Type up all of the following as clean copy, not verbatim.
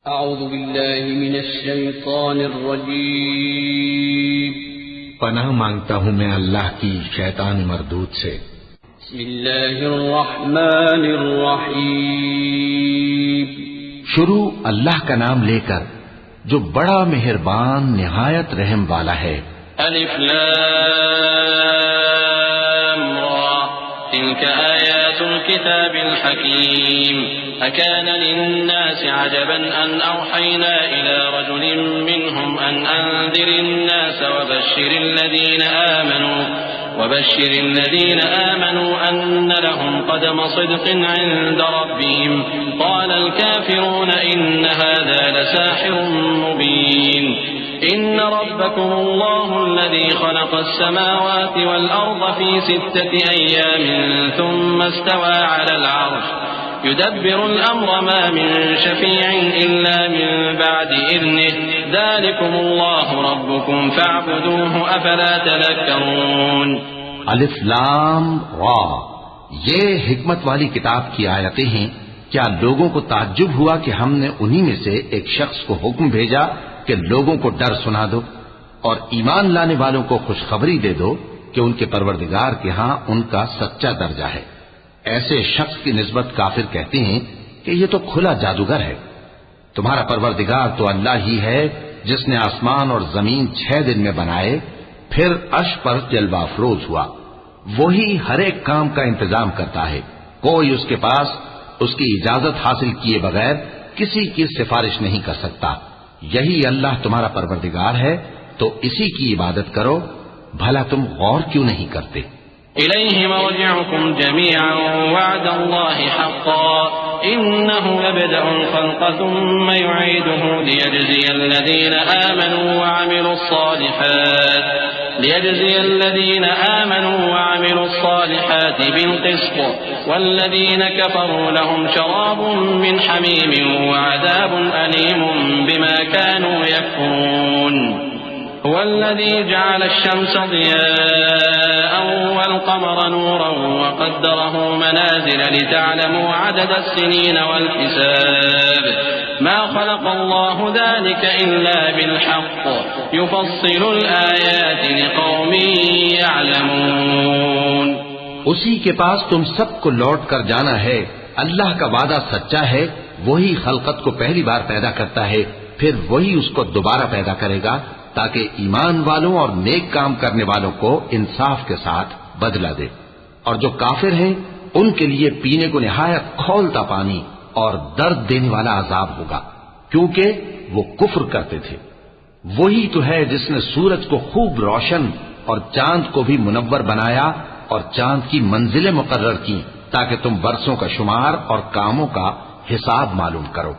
अऊज़ु बिल्लाहि मिनश शैतानिर रजीम। पनाह मांगता हूँ मैं अल्लाह की शैतान मरदूद से। बिस्मिल्लाहिर रहमानिर रहीम। शुरू अल्लाह का नाम लेकर जो बड़ा मेहरबान निहायत रहम वाला है। अलिफ लाम रा तिल्क आयातुल किताबिल हकीम अकान लिन्नासि अजबन अन औहयना इला रजुलिन मिनहुम अन अंज़िरिन नास وبشر الذين آمنوا أن لهم قدم صدق عند ربهم قال الكافرون إن هذا لساحر مبين إن ربكم الله الذي خلق السماوات والأرض في 6 أيام ثم استوى على العرش يدبر الأمر ما من شفيع إلا من بعد إذنه ذلكم الله ربكم فاعبدوه أفلا تذكرون। अलिफ लाम रा, ये हिकमत वाली किताब की आयतें हैं। क्या लोगों को ताज्जुब हुआ कि हमने उन्हीं में से एक शख्स को हुक्म भेजा कि लोगों को डर सुना दो और ईमान लाने वालों को खुशखबरी दे दो कि उनके परवरदिगार के यहाँ उनका सच्चा दर्जा है। ऐसे शख्स की निस्बत काफिर कहते हैं कि ये तो खुला जादूगर है। तुम्हारा परवरदिगार तो अल्लाह ही है जिसने आसमान और जमीन 6 दिन में बनाए, फिर अर्श पर जलवा अफरोज हुआ। वही हर एक काम का इंतजाम करता है। कोई उसके पास उसकी इजाजत हासिल किए बगैर किसी की सिफारिश नहीं कर सकता। यही अल्लाह तुम्हारा परवरदिगार है, तो इसी की इबादत करो। भला तुम गौर क्यों नहीं करते? इलैहि मर्जिउकुम जमीअन वअदल्लाहि हक़्क़न इन्नहु यब्दअुल ख़ल्क़ थुम्मा युईदुहु लियजज़ियल लज़ीना आमनू वअमिलुस सालिहाति बिलक़िस्त वल्लज़ीना कफ़रू लहुम शराबुम मिन हमीमिन वअज़ाबुन अलीमुम बिमा कानू यकफ़ुरून। हुवल्लज़ी जअल अश-शम्स ज़ियाअन वल-क़मर नूरन वक़द्दरहु मनाज़िल लितअलमू अदद as-सिनीन वल-हिसाब मा ख़लक़ल्लाहु ज़ालिक इल्ला बिल-हक़्क़ युफ़स्सिलुल आयाति लिक़ौमिन यअलमून। उसी के पास तुम सबको लौट कर जाना है। अल्लाह का वादा सच्चा है। वही खलकत को पहली बार पैदा करता है, फिर वही उसको दोबारा पैदा करेगा ताकि ईमान वालों और नेक काम करने वालों को इंसाफ के साथ बदला दे। और जो काफिर हैं उनके लिए पीने को निहायत खौलता पानी और दर्द देने वाला अजाब होगा, क्योंकि वो कुफ्र करते थे। वही तो है जिसने सूरज को खूब रोशन और चांद को भी मुनव्वर बनाया और चांद की मंजिलें मुकर्रर की ताकि तुम बरसों का शुमार और कामों का हिसाब मालूम करो।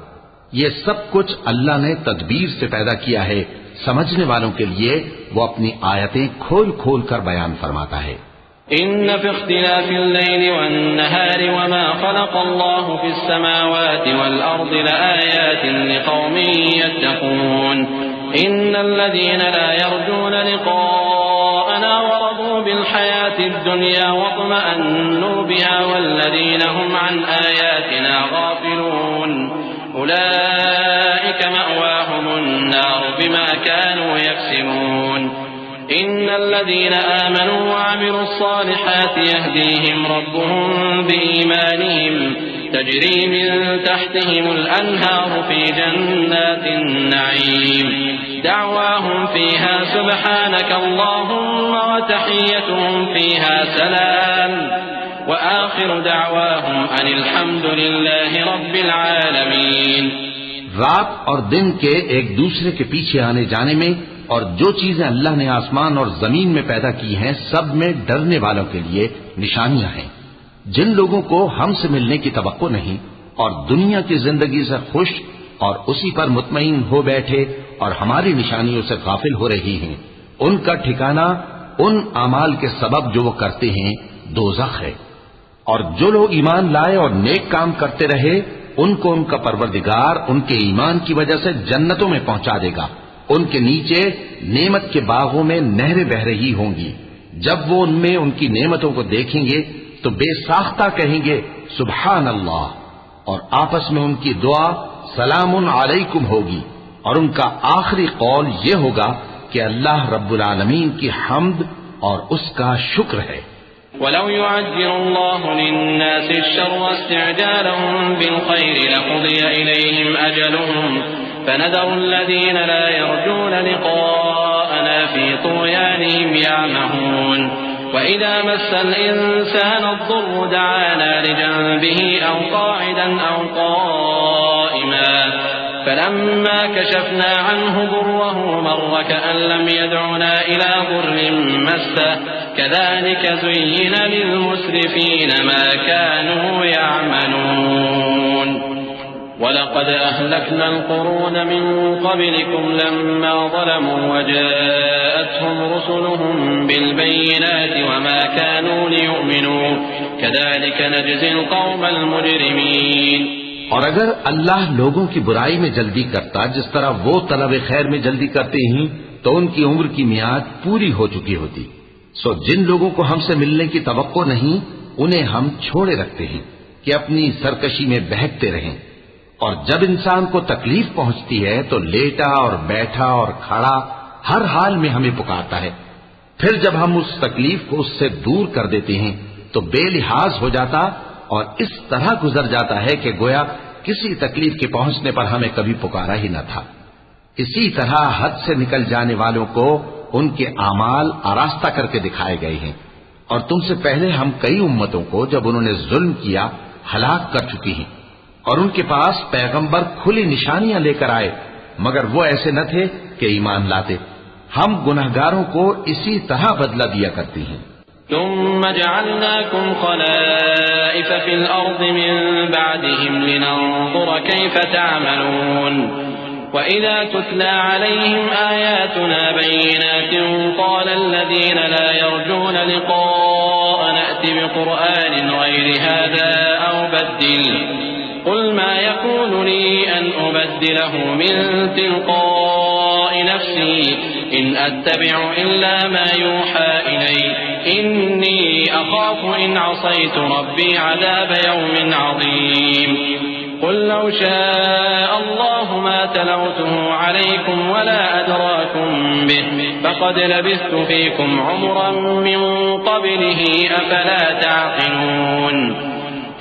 ये सब कुछ अल्लाह ने तदबीर से पैदा किया है। समझने वालों के लिए वो अपनी आयतें खोल खोल कर बयान फरमाता है। इन्न फी इख्तिलाफिल लैली वन्नहारि वमा खलक़ल्लाहु फिस समावाति वल अर्दि लआयातिन लिक़ौमिन यत्तक़ून। इन्नल लज़ीना ला यर्जून लिक़ाअना वरदू बिल हयातिद दुनिया वत्मअन्नू बिहा वल्लज़ीना हुम अन आयातिना गाफिलून उलाइका मअवाहुमुन नार बिमा कानू यक्सिबून। इन्नल लज़ीना आमनू वअमिलुस सालिहाति यहदीहिम रब्बुहुम बिईमानिहिम तजरी मिन तहतिहिमुल अन्हारु फी जन्नातिन नईम दअवाहुम फीहा सुब्हानक अल्लाहुम्मा व तहिय्यतुहुम फीहा सलाम व आखिरु दअवाहुम अनिल हम्दुलिल्लाहि रब्बिल आलमीन। रात और दिन के एक दूसरे के पीछे आने जाने में और जो चीजें अल्लाह ने आसमान और जमीन में पैदा की हैं, सब में डरने वालों के लिए निशानियां हैं। जिन लोगों को हमसे मिलने की तवक्को नहीं और दुनिया की जिंदगी से खुश और उसी पर मुतमईन हो बैठे और हमारी निशानियों से गाफिल हो रही हैं, उनका ठिकाना उन अमाल के सबब जो वो करते हैं दोज़ख है। और जो लोग ईमान लाए और नेक काम करते रहे, उनको उनका परवरदिगार उनके ईमान की वजह से जन्नतों में पहुंचा देगा। उनके नीचे नेमत के बागों में नहरें बह रही होंगी। जब वो उनमें उनकी नेमतों को देखेंगे तो बेसाख्ता कहेंगे सुभान अल्लाह, और आपस में उनकी दुआ सलामुन अलैकुम होगी, और उनका आखिरी कौल ये होगा कि अल्लाह रब्बुल आलमीन की हम्द और उसका शुक्र है। वलौ युअज्जिलुल्लाहु लिन्नासि अश्शर्रा इस्तिअजालहुम बिलखैरि लक़ुदिया इलैहिम अजलुहुम फनदरु अल्लज़ीना ला यर्जूना लिक़ाअना फ़ी तुग़यानिहिम यअमहून वइज़ा मस्सल इंसान अद्दुर्रु दअाना लिजंबिही औ क़ाइदन औ क़ाइमा फलम्मा कशफना अन्हु दुर्रहु मर्र कअन लम यदउना इला दुर्रिन मस्सह कज़ालिक ज़ुय्यिना लिलमुस्रिफीन मा कानू यअमलून वलक़द अहलकना अलक़ुरून मिन क़ब्लिकुम लम्मा ज़लमू वजाअतहुम रुसुलुहुम बिलबय्यिनाति वमा कानू लियु'मिनू कज़ालिक नजज़िल क़ौमल मुजरिमीन। और अगर अल्लाह लोगों की बुराई में जल्दी करता जिस तरह वो तलब खैर में जल्दी करते हैं तो उनकी उम्र की मियाद पूरी हो चुकी होती। सो जिन लोगों को हमसे मिलने की तवक्को नहीं उन्हें हम छोड़े रखते हैं कि अपनी सरकशी में बहकते रहें, और जब इंसान को तकलीफ पहुंचती है तो लेटा और बैठा और खड़ा हर हाल में हमें पुकारता है। फिर जब हम उस तकलीफ को उससे दूर कर देते हैं तो बेलिहाज हो जाता और इस तरह गुजर जाता है कि गोया किसी तकलीफ के पहुंचने पर हमें कभी पुकारा ही न था। इसी तरह हद से निकल जाने वालों को उनके आमाल आरास्ता करके दिखाए गए हैं, और तुमसे पहले हम कई उम्मतों को जब उन्होंने जुल्म किया हलाक कर चुकी हैं, और उनके पास पैगंबर खुली निशानियां लेकर आए मगर वो ऐसे न थे कि ईमान लाते। हम गुनहगारों को इसी तरह बदला दिया करती हैं। थुम्मा जअलनाकुम खलाइफ फिल अर्द मिन बअदिहिम लिनंजुर कैफ तअमलून वइज़ा तुतला अलैहिम आयातुना बय्यिनातिन क़ाला अल्लज़ीना ला यर्जूना लिक़ाअना अति बिक़ुरआनिन गैरि हाज़ा औ बद्दिल क़ुल मा यकूनु ली अन उबद्दिलहु मिन तिलक़ाइ नफ़्सी इन अत्तबिउ इल्ला मा यूहा इलैया इन्नी अख़ाफ़ु इन असैतु रब्बी अज़ाब यौमिन अज़ीम क़ुल लौ शाअ अल्लाहु मा तलौतुहु अलैकुम वला अदराकुम बिहि फ़क़द लबिस्तु फ़ीकुम उमरन मिन क़ब्लिही अफ़ला तअक़िलून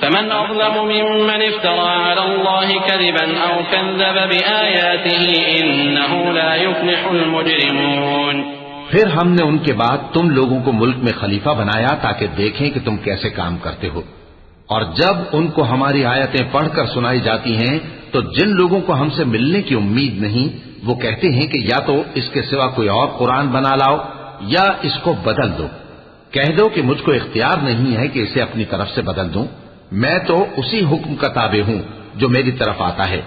फमन अज़लमु मिम्मन इफ़्तरा अला अल्लाहि कज़िबन औ कज़्ज़ब बिआयातिही इन्नहु ला युफ़्लिहुल मुजरिमून। फिर हमने उनके बाद तुम लोगों को मुल्क में खलीफा बनाया ताकि देखें कि तुम कैसे काम करते हो, और जब उनको हमारी आयतें पढ़कर सुनाई जाती हैं तो जिन लोगों को हमसे मिलने की उम्मीद नहीं वो कहते हैं कि या तो इसके सिवा कोई और कुरान बना लाओ या इसको बदल दो। कह दो कि मुझको इख्तियार नहीं है कि इसे अपनी तरफ से बदल दूं, मैं तो उसी हुक्म का ताबे हूं जो मेरी तरफ आता है।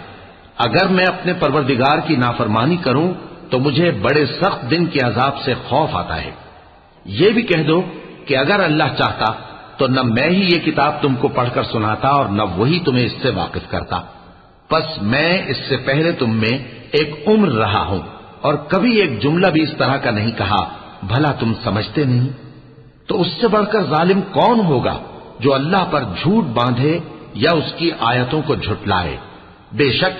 अगर मैं अपने परवरदिगार की नाफरमानी करूं तो मुझे बड़े सख्त दिन के अजाब से खौफ आता है। ये भी कह दो कि अगर अल्लाह चाहता तो न मैं ही ये किताब तुमको पढ़कर सुनाता और न वही तुम्हें इससे वाकिफ करता। बस मैं इससे पहले तुम में एक उम्र रहा हूं और कभी एक जुमला भी इस तरह का नहीं कहा, भला तुम समझते नहीं? तो उससे बढ़कर जालिम कौन होगा जो अल्लाह पर झूठ बांधे या उसकी आयतों को झुटलाए। बेशक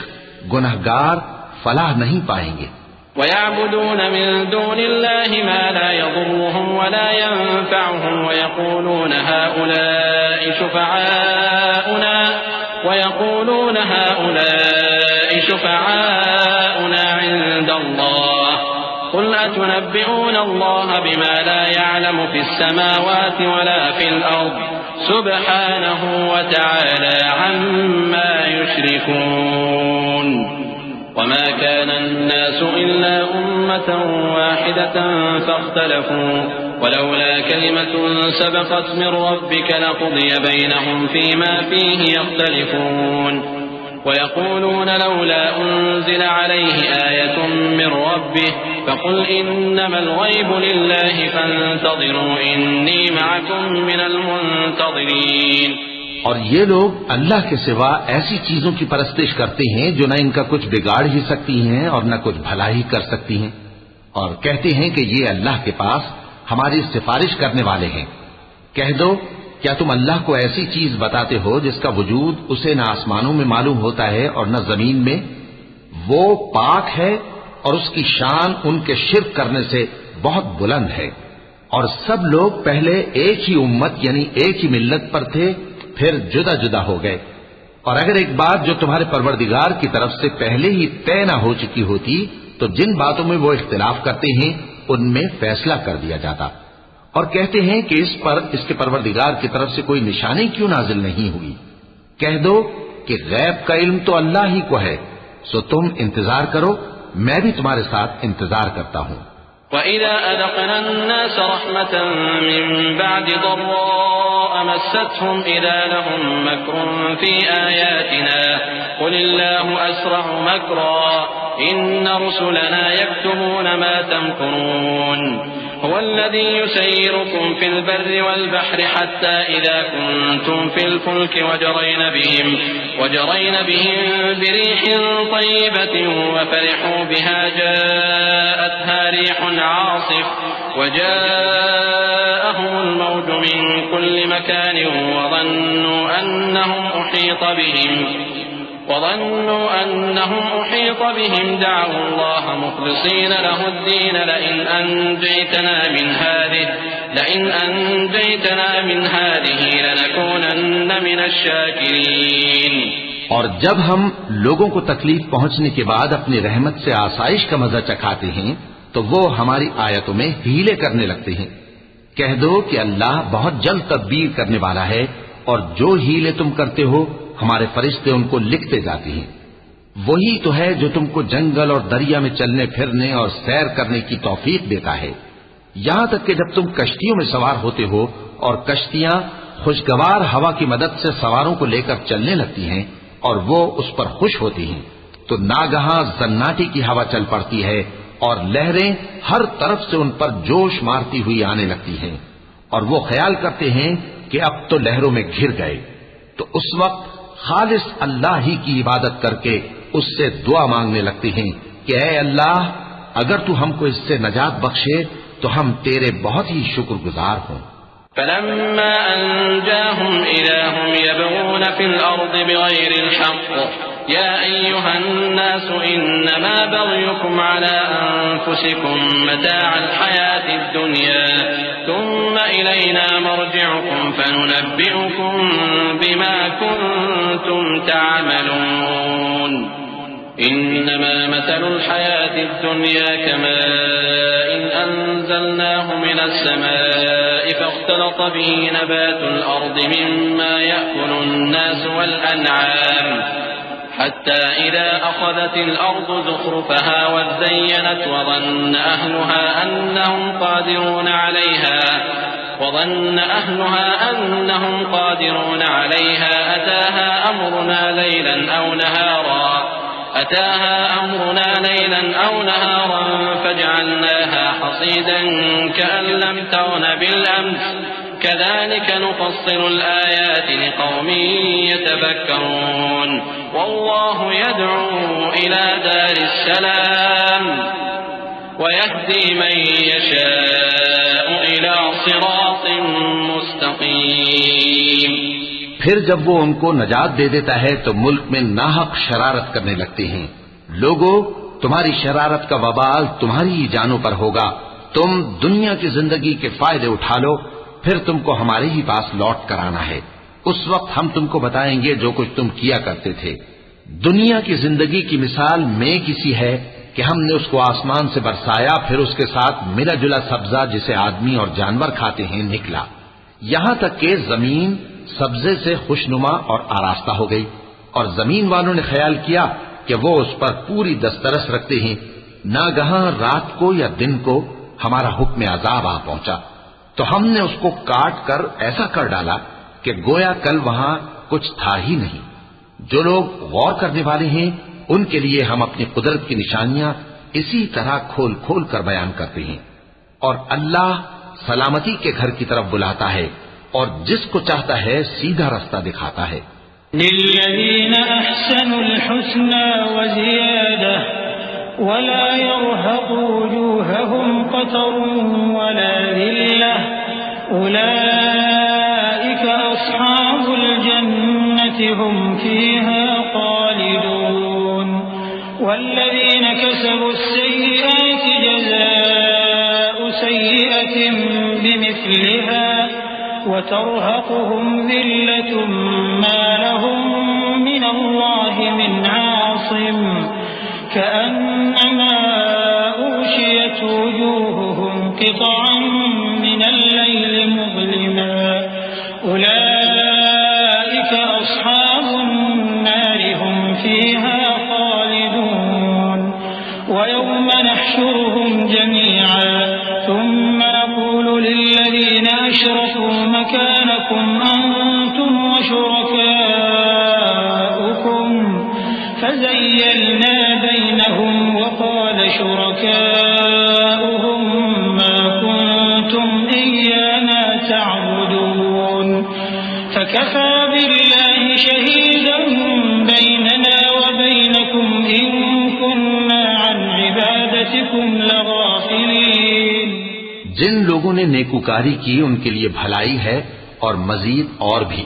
गुनहगार फलाह नहीं पाएंगे। वयअबुदून मिन दूनिल्लाहि मा ला यदुर्रुहुम वला यंफअहुम वयक़ूलून हाउलाइ शुफ़अाउना इंदल्लाह क़ुल अतुनब्बिऊन अल्लाह बिमा ला यअलमु फ़िस समावाति वला फ़िल अर्द सुब्हानहु व तआला अम्मा युश्रिकून। वमा काना अन्नासु इल्ला उम्मतन वाहिदतन फ़ख्तलफू वलौला कलिमतुन सबक़त मिन रब्बिका लक़ुदिय बैनहुम फ़ीमा फ़ीहि यख्तलिफून। वयक़ूलून लौला उन्ज़िल अलैहि आयतुन मिन रब्बिहि फ़क़ुल इन्नमल ग़ैबु लिल्लाहि फ़ंतज़िरू इन्नी मअकुम मिनल मुंतज़िरीन। और ये लोग अल्लाह के सिवा ऐसी चीजों की परस्तिश करते हैं जो न इनका कुछ बिगाड़ ही सकती हैं और न कुछ भला ही कर सकती हैं, और कहते हैं कि ये अल्लाह के पास हमारी सिफारिश करने वाले हैं। कह दो क्या तुम अल्लाह को ऐसी चीज बताते हो जिसका वजूद उसे न आसमानों में मालूम होता है और न जमीन में? वो पाक है और उसकी शान उनके शिर्क करने से बहुत बुलंद है। और सब लोग पहले एक ही उम्मत यानी एक ही मिल्लत पर थे, फिर जुदा जुदा हो गए। और अगर एक बात जो तुम्हारे परवरदिगार की तरफ से पहले ही तय न हो चुकी होती तो जिन बातों में वो इख्तिलाफ करते हैं उनमें फैसला कर दिया जाता। और कहते हैं कि इस पर इसके परवरदिगार की तरफ से कोई निशानी क्यों नाजिल नहीं हुई? कह दो कि गैब का इल्म तो अल्लाह ही को है, सो तुम इंतजार करो, मैं भी तुम्हारे साथ इंतजार करता हूं। वइज़ा अज़क़ना अन्नास रहमतन मिन बअदि दर्राअ मस्सतहुम इज़ा लहुम मक्रुन फी आयातिना क़ुलिल्लाहु अस्रअु मक्रा इन्न रुसुलना यक्तुबून मा तमकुरून हुवल्लज़ी युसय्यिरुकुम फिल बर्रि वल बहरि हत्ता इज़ा कुंतुम फिल फुल्कि वजरयन बिहिम बिरीहिन तय्यिबतिन वफरिहू बिहा जाअतहा रीहुन आसिफ वजाअहुमुल मौजु मिन कुल्लि मकानिन वظنوا أنهم أحيط بهم دعوا الله مخلصين له الدين لئن أنجيتنا من هذه لنكونن من الشاكرين। और जब हम लोगों को तकलीफ पहुंचने के बाद अपनी रहमत से आसाइश का मजा चखाते हैं तो वो हमारी आयतों में हीले करने लगते हैं। कह दो कि अल्लाह बहुत जल्द तदबीर करने वाला है और जो हीले तुम करते हो हमारे फरिश्ते उनको लिखते जाते हैं। वही तो है जो तुमको जंगल और दरिया में चलने फिरने और सैर करने की तौफीक देता है, यहां तक कि जब तुम कश्तियों में सवार होते हो और कश्तियां खुशगवार हवा की मदद से सवारों को लेकर चलने लगती हैं और वो उस पर खुश होती हैं, तो नागहां जन्नाटी की हवा चल पड़ती है और लहरें हर तरफ से उन पर जोश मारती हुई आने लगती हैं और वो ख्याल करते हैं कि अब तो लहरों में घिर गए। तो उस वक्त खालिस अल्लाह ही की इबादत करके उससे दुआ मांगने लगते हैं कि ऐ अल्लाह, अगर तू हमको इससे नजात बख्शे तो हम तेरे बहुत ही शुक्रगुजार हों। फलम्मा अंजाहुम इज़ा हुम यबगून फिल अर्दि बिगैरिल हक़्क़ या अय्युहन नास इन्नमा बग़युकुम अला अनफुसिकुम मताअल हयातिद दुनिया थुम्मा इलैना मर्जिउकुम फनुनब्बिउकुम बिमा कुंतुम तअमलून इन्नमा मसलुल हयातिद दुनिया कमाइन अंज़लनाहु मिनस समाइ फख्तलत बिही नबातुल अर्दि मिम्मा यअकुलुन नास वल अनआम حتى إذا أخذت الأرض زخرفها وزينت وظن أهلها أنهم قادرون عليها أتاها أمرنا ليلا أو نهارا فجعلناها حصيدا كأن لم تغن بالأمس كذلك نفصل الآيات لقوم يتفكرون والله يدعو إلى دار السلام ويهدي من يشاء إلى صراط مستقيم। फिर जब वो उनको नजात दे देता है तो मुल्क में नाहक शरारत करने लगते हैं। लोगों, तुम्हारी शरारत का वबाल तुम्हारी ही जानों पर होगा। तुम दुनिया की जिंदगी के फायदे उठा लो, फिर तुमको हमारे ही पास लौट कर आना है। उस वक्त हम तुमको बताएंगे जो कुछ तुम किया करते थे। दुनिया की जिंदगी की मिसाल में किसी है कि हमने उसको आसमान से बरसाया, फिर उसके साथ मिला जुला सब्जा जिसे आदमी और जानवर खाते हैं निकला, यहां तक कि जमीन सब्जे से खुशनुमा और आरास्ता हो गई। और जमीन वालों ने ख्याल किया कि वो उस पर पूरी दस्तरस रखते हैं। नागहां रात को या दिन को हमारा हुक्म अजाब आ पहुंचा तो हमने उसको काट कर ऐसा कर डाला कि गोया कल वहां कुछ था ही नहीं। जो लोग गौर करने वाले हैं उनके लिए हम अपनी कुदरत की निशानियां इसी तरह खोल खोल कर बयान करते हैं। और अल्लाह सलामती के घर की तरफ बुलाता है और जिसको चाहता है सीधा रास्ता दिखाता है। लिल्लज़ीना अहसनुल हुस्ना व ज़ियादा वला यरहक़ु वजूहहुम क़तरुन वला ज़िल्लह उलाइक उलाइका अस्हाबुल जन्नति हुम फीहा खालिदून वल्लज़ीन कसबुस्सय्यिआति जज़ाउ सय्यिअतिन बिमिस्लिहा वतरहकुहुम ज़िल्लतुम मा लहुम मिनल्लाहि मिन आसिम कअन्नमा उग़शियत वुजूहुहुम क़ितअन मिनल लैलि मुज़लिमा उलाइका अस्हाबुन नारि हुम फीहा खालिदून वयौम नहशुरुहुम जमीअन थुम्मा नक़ूलु लिल्लज़ीना अशरकू मकानकुम अंतुम वशुरकाउकुम फज़य्यलना बैनहुम वक़ाल शुरकाउहुम मा कुंतुम इय्याना तअबुदून फकफ़ा बिल्लाहि शहीदन बैनना व बैनकुम इन कुन्ना अन इबादतिकुम लग़ाफ़िलीन। जिन लोगों ने नेकूकारी की उनके लिए भलाई है और मजीद और भी,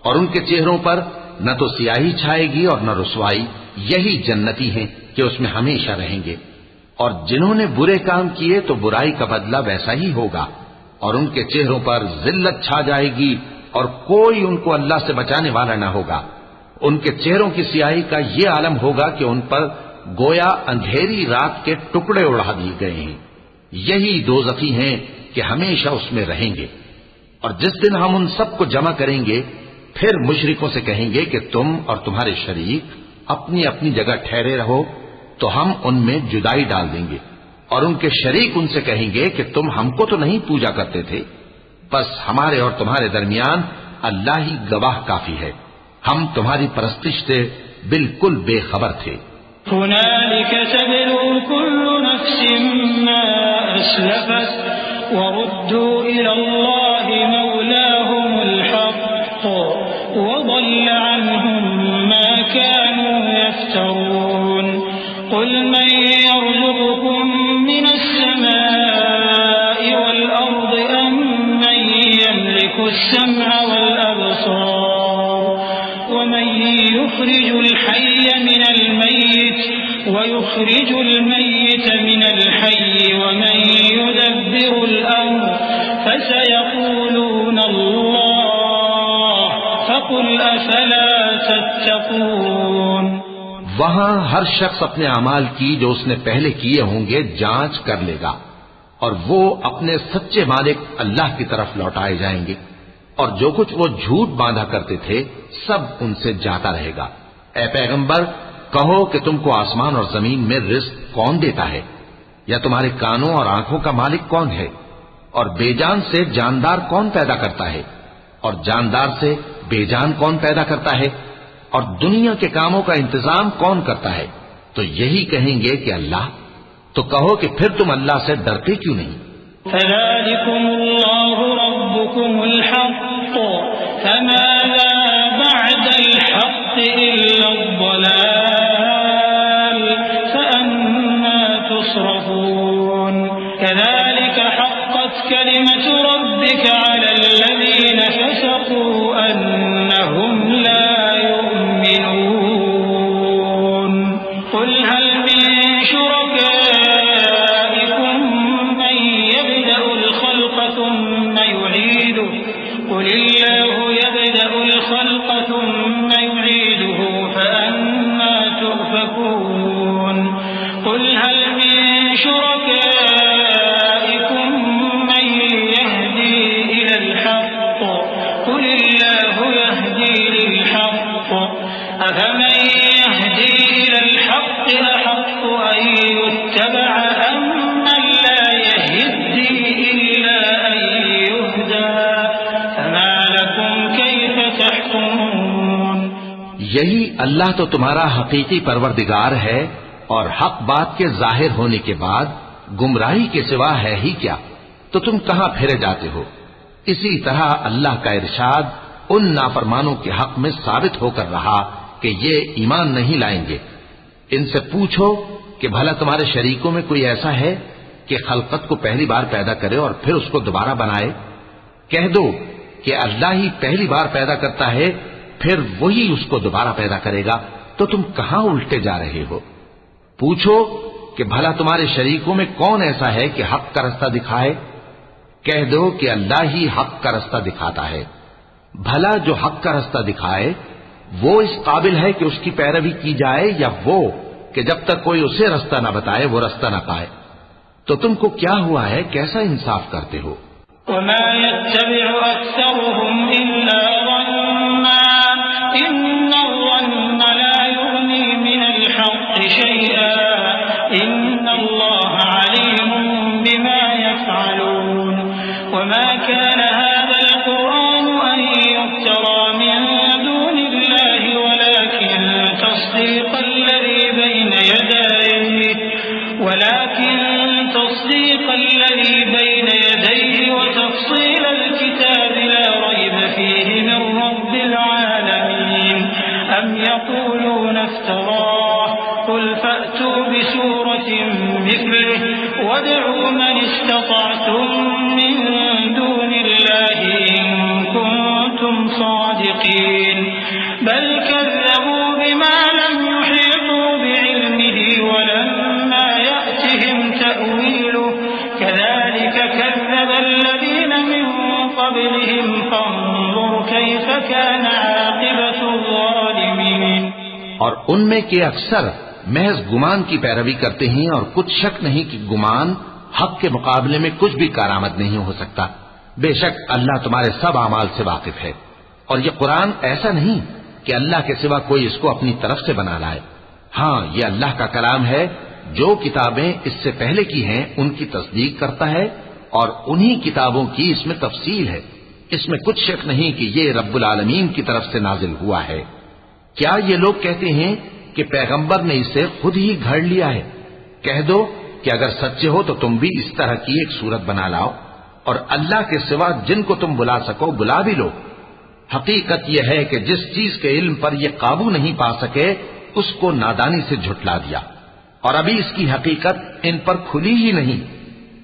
और उनके चेहरों पर न तो सियाही छाएगी और न रुसवाई। यही जन्नती हैं कि उसमें हमेशा रहेंगे। और जिन्होंने बुरे काम किए तो बुराई का बदला वैसा ही होगा, और उनके चेहरों पर जिल्लत छा जाएगी और कोई उनको अल्लाह से बचाने वाला न होगा। उनके चेहरों की सियाही का ये आलम होगा कि उन पर गोया अंधेरी रात के टुकड़े उड़ा दिए गए हैं। यही दोज़खी हैं कि हमेशा उसमें रहेंगे। और जिस दिन हम उन सबको जमा करेंगे, फिर मुशरिकों से कहेंगे कि तुम और तुम्हारे शरीक अपनी अपनी जगह ठहरे रहो, तो हम उनमें जुदाई डाल देंगे। और उनके शरीक उनसे कहेंगे कि तुम हमको तो नहीं पूजा करते थे, बस हमारे और तुम्हारे दरमियान अल्लाह ही गवाह काफी है, हम तुम्हारी परस्तिश से बिल्कुल बेखबर थे। हुनालिक तब्लू कुल्लु नफ्सिन मा अस्लफत वरुद्दू इलल्लाहि मौलाहुमुल हक़्क़ वضل अन्हुम मा कानू यफ्तरून क़ुल मन यरज़ुक़ुकुम मिनस समाई वल अर्दि अम्मन यमलिकुस समअ वल अबसार वमन युख़रिजुल हय्य मिनल मय्यित वयुख़रिजुल मय्यित मिनल हय्य वमन युदब्बिरुल अम्र फसयक़ूलूना अल्लाह फ़क़ुल अफ़ला तत्तक़ून। वहां हर शख्स अपने अमाल की जो उसने पहले किए होंगे जांच कर लेगा, और वो अपने सच्चे मालिक अल्लाह की तरफ लौटाए जाएंगे। और जो कुछ वो झूठ बांधा करते थे सब उनसे जाता रहेगा। ऐ पैगंबर, कहो कि तुमको आसमान और जमीन में रिज़्क़ कौन देता है, या तुम्हारे कानों और आंखों का मालिक कौन है? और बेजान से जानदार कौन पैदा करता है, और जानदार से बेजान कौन पैदा करता है? और दुनिया के कामों का इंतजाम कौन करता है? तो यही कहेंगे कि अल्लाह। तो कहो कि फिर तुम अल्लाह से डरते क्यों नहीं? फ़ज़ालिकुमुल्लाहु रब्बुकुमुल हक़्क़ फ़माज़ा बअदल हक़्क़ इल्ला अज़्ज़लाल फ़अन्ना तुस्रफ़ून कज़ालिक हक़्क़त कलिमतु रब्बिका अलल लज़ीना फ़सक़ू अन्नहुम ला युमिनून क़ुल हल मिन शुरकाइकुम मन यब्दअुल ख़ल्क़ थुम्मा युईदुहु क़ुलिल्लाहु यब्दअुल ख़ल्क़ थुम्मा युईदुहु फ़अन्ना तुफ़कून क़ुल हल मिन शुरकाइकुम मन यहदी इलल हक़्क़ क़ुलिल्लाहु यहदी लिल हक़्क़ अफ़मन यहदी इलल हक़्क़ अहक़्क़ु अन युत्तबअ अम्मन ला यहद्दी इल्ला अन युहदा फमा लकुम कैफ़ तहकुमून। यही अल्लाह तो तुम्हारा हकीकी परवरदिगार है, और हक बात के जाहिर होने के बाद गुमराही के सिवा है ही क्या? तो तुम कहां फिरे जाते हो? इसी तरह अल्लाह का इरशाद उन नाफरमानों के हक में साबित होकर रहा कि ये ईमान नहीं लाएंगे। इनसे पूछो कि भला तुम्हारे शरीकों में कोई ऐसा है कि खलकत को पहली बार पैदा करे और फिर उसको दोबारा बनाए? कह दो कि अल्लाह ही पहली बार पैदा करता है, फिर वही उसको दोबारा पैदा करेगा, तो तुम कहां उल्टे जा रहे हो? पूछो कि भला तुम्हारे शरीकों में कौन ऐसा है कि हक का रास्ता दिखाए? कह दो कि अल्लाह ही हक का रास्ता दिखाता है। भला जो हक का रास्ता दिखाए वो इस काबिल है कि उसकी पैरवी की जाए, या वो कि जब तक कोई उसे रास्ता न बताए वो रास्ता न पाए? तो तुमको क्या हुआ है, कैसा इंसाफ करते हो? वदऊ मन इस्तताअतुम मिन दूनिल्लाहि इन कुंतुम सादिकीन बल कज़्ज़बू बिमा लम युहीतू बिइल्मिही वलम्मा यअतिहिम तअवीलुहु कज़ालिक कज़्ज़बा अल्लज़ीन मिन क़ब्लिहिम फंज़ुर कैफ़ कान आक़िबतु ज़ालिमीन। और उनमें के अक्सर महज गुमान की पैरवी करते हैं, और कुछ शक नहीं कि गुमान हक के मुकाबले में कुछ भी कारामद नहीं हो सकता। बेशक अल्लाह तुम्हारे सब अमाल से वाकिफ है, और ये कुरान ऐसा नहीं कि अल्लाह के सिवा कोई इसको अपनी तरफ से बना लाए। हाँ, ये अल्लाह का कलाम है। जो किताबें इससे पहले की हैं उनकी तस्दीक करता है, और उन्हीं किताबों की इसमें तफसील है। इसमें कुछ शक नहीं कि ये रब्बुल आलमीन की तरफ से नाजिल हुआ है। क्या ये लोग कहते हैं कि पैगंबर ने इसे खुद ही घड़ लिया है? कह दो कि अगर सच्चे हो तो तुम भी इस तरह की एक सूरत बना लाओ, और अल्लाह के सिवा जिनको तुम बुला सको बुला भी लो। हकीकत यह है कि जिस चीज के इल्म पर ये काबू नहीं पा सके उसको नादानी से झुटला दिया, और अभी इसकी हकीकत इन पर खुली ही नहीं।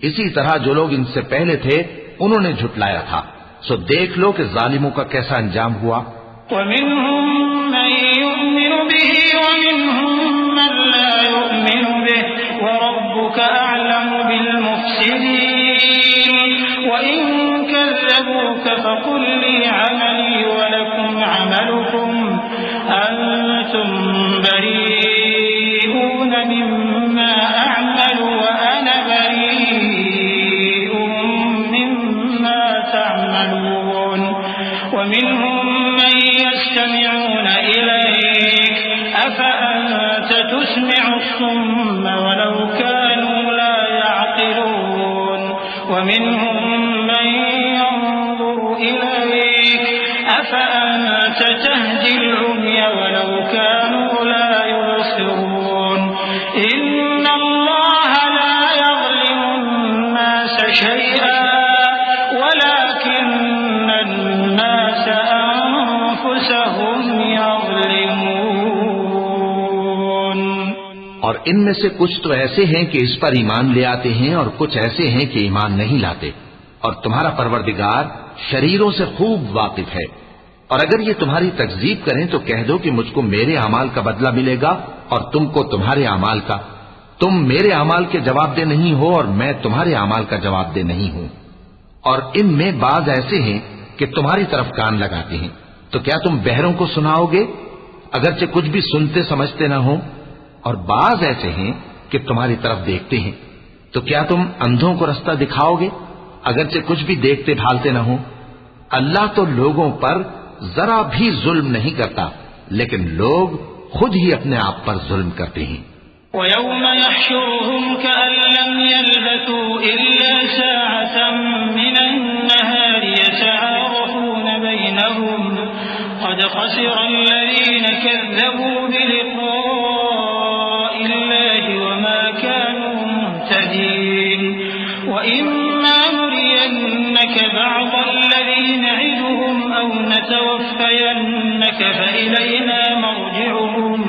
इसी तरह जो लोग इनसे पहले थे उन्होंने झुटलाया था। सो देख लो कि जालिमों का कैसा अंजाम हुआ। और इनमें से कुछ तो ऐसे हैं कि इस पर ईमान ले आते हैं, और कुछ ऐसे हैं कि ईमान नहीं लाते। और तुम्हारा परवरदिगार शरीरों से खूब वाकिफ है। और अगर ये तुम्हारी तकजीब करें तो कह दो कि मुझको मेरे अमाल का बदला मिलेगा और तुमको तुम्हारे अमाल का। तुम मेरे अमाल के जवाबदेह नहीं हो और मैं तुम्हारे अमाल का जवाबदेह नहीं हूं। और इनमें बाज ऐसे हैं कि तुम्हारी तरफ कान लगाते हैं, तो क्या तुम बहरों को सुनाओगे अगरचे कुछ भी सुनते समझते ना हो? और बाज ऐसे हैं कि तुम्हारी तरफ देखते हैं, तो क्या तुम अंधों को रास्ता दिखाओगे अगरचे कुछ भी देखते भालते ना हो? अल्लाह तो लोगों पर जरा भी जुल्म नहीं करता, लेकिन लोग खुद ही अपने आप पर जुल्म करते हैं। वयौम यहशुरुहुम कअन लम यल्बथू इल्ला साअतन मिनन नहारी यतआरफून बैनहुम क़द खसिरा अल्लज़ीन कज़्ज़बू बिलिक़ाइल्लाहि वमा कानू मुहतदीन वइम्मा नुरियन्नक बअज़ अल्लज़ी न'iदुहुम औ नतवफ़्फ़यन्नक फ़इलैना मर्जि'ुहुम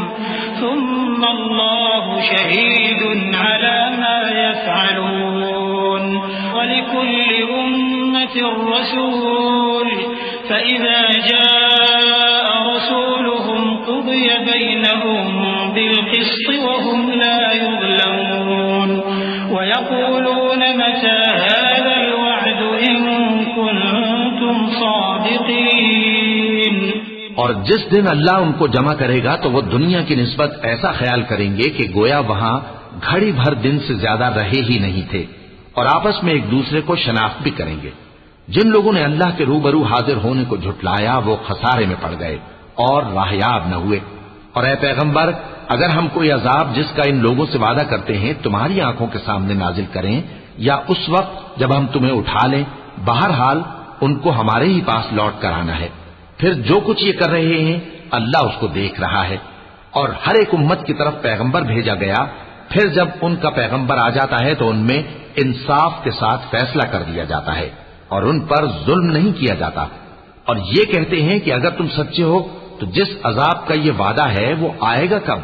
थुम्मा अल्लाहु शहीदुन अला मा यफ़अलून वलिकुल्लि उम्मतिन रसूल فإذا جاء رسولهم قضي بينهم بالقسط وهم لا يظلمون ويقولون متى هذا الوعد إن كنتم صادقين। और जिस दिन अल्लाह उनको जमा करेगा तो वो दुनिया की निस्बत ऐसा ख्याल करेंगे कि गोया वहां घड़ी भर दिन से ज्यादा रहे ही नहीं थे, और आपस में एक दूसरे को शनाख्त भी करेंगे। जिन लोगों ने अल्लाह के रूबरू हाजिर होने को झुटलाया वो खसारे में पड़ गए और राहयाब न हुए। और ए पैगंबर, अगर हम कोई अजाब जिसका इन लोगों से वादा करते हैं तुम्हारी आंखों के सामने नाजिल करें या उस वक्त जब हम तुम्हें उठा लें, बहरहाल उनको हमारे ही पास लौट कर आना है। फिर जो कुछ ये कर रहे हैं अल्लाह उसको देख रहा है। और हर एक उम्मत की तरफ पैगंबर भेजा गया, फिर जब उनका पैगंबर आ जाता है तो उनमें इंसाफ के साथ फैसला कर दिया जाता है और उन पर जुल्म नहीं किया जाता। और ये कहते हैं कि अगर तुम सच्चे हो तो जिस अजाब का ये वादा है वो आएगा कब?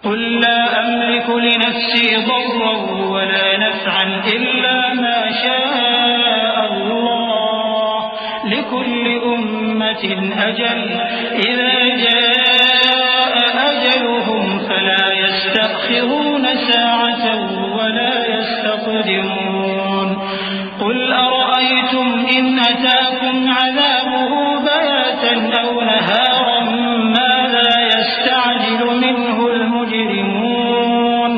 कुल ला अमलिकु लिनफ्सी दर्रन वला नफ़अन इल्ला मा शाअ अल्लाह लिकुल्लि उम्मतिन अजल इज़ा जाअ अजलुहुम फला यस्तअखिरून साअतन वला यस्तक़दिमून। कुल अरअयतुम इन अताकुम अज़ाबुहु बयातन औ नहारन माज़ा यस्तअजिलु मिन्हु المجرمون